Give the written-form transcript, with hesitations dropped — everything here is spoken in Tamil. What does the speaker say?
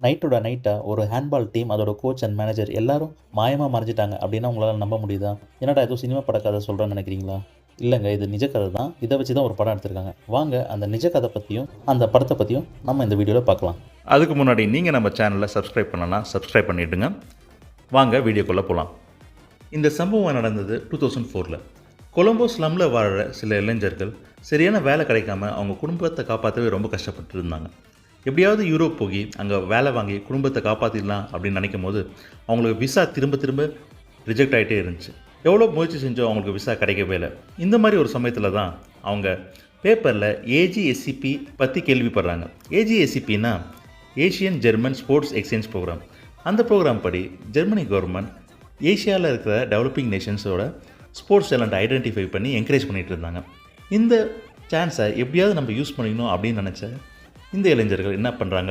நைட்டோட நைட்டாக ஒரு ஹேண்ட்பால் டீம் அதோட கோச் அண்ட் மேனேஜர் எல்லாரும் மாயமாக மறைஞ்சிட்டாங்க அப்படின்னா உங்களால் நம்ப முடியுதா? என்னடா ஏதோ சினிமா பட கதை சொல்கிறேன்னு நினைக்கிறீங்களா? இல்லைங்க, இது நிஜ கதை தான். இதை வச்சு தான் ஒரு படம் எடுத்திருக்காங்க. வாங்க அந்த நிஜ கதை பற்றியும் அந்த படத்தை பற்றியும் நம்ம இந்த வீடியோவில் பார்க்கலாம். அதுக்கு முன்னாடி நீங்கள் நம்ம சேனலை சப்ஸ்கிரைப் பண்ணலாம், சப்ஸ்கிரைப் பண்ணிவிடுங்க. வாங்க வீடியோக்குள்ளே போகலாம். இந்த சம்பவம் நடந்தது 2004. கொலம்போ ஸ்லம்மில் வாழ்கிற சில இளைஞர்கள் சரியான வேலை கிடைக்காம அவங்க குடும்பத்தை காப்பாற்றவே ரொம்ப கஷ்டப்பட்டு இருந்தாங்க. எப்படியாவது யூரோப் போய் அங்கே வேலை வாங்கி குடும்பத்தை காப்பாற்றிடலாம் அப்படின்னு நினைக்கும் போது அவங்களுக்கு விசா திரும்ப திரும்ப ரிஜெக்ட் ஆகிட்டே இருந்துச்சு. எவ்வளோ முயற்சி செஞ்சோ அவங்களுக்கு விசா கிடைக்கவே இல்லை. இந்த மாதிரி ஒரு சமயத்தில் தான் அவங்க பேப்பரில் ஏஜிஎஸ்சிபி பற்றி கேள்விப்படுறாங்க. ஏஜிஎஸ்சிபின்னா Asian German sports exchange programme. அந்த ப்ரோக்ராம் படி ஜெர்மனி கவர்மெண்ட் ஏஷியாவில் இருக்கிற டெவலப்பிங் நேஷன்ஸோட ஸ்போர்ட்ஸ் டேலண்ட் ஐடென்டிஃபை பண்ணி என்கரேஜ் பண்ணிகிட்டு இருந்தாங்க. இந்த சான்ஸை எப்படியாவது நம்ம யூஸ் பண்ணிக்கணும் அப்படின்னு நினச்ச இந்த இளைஞர்கள் என்ன பண்ணுறாங்க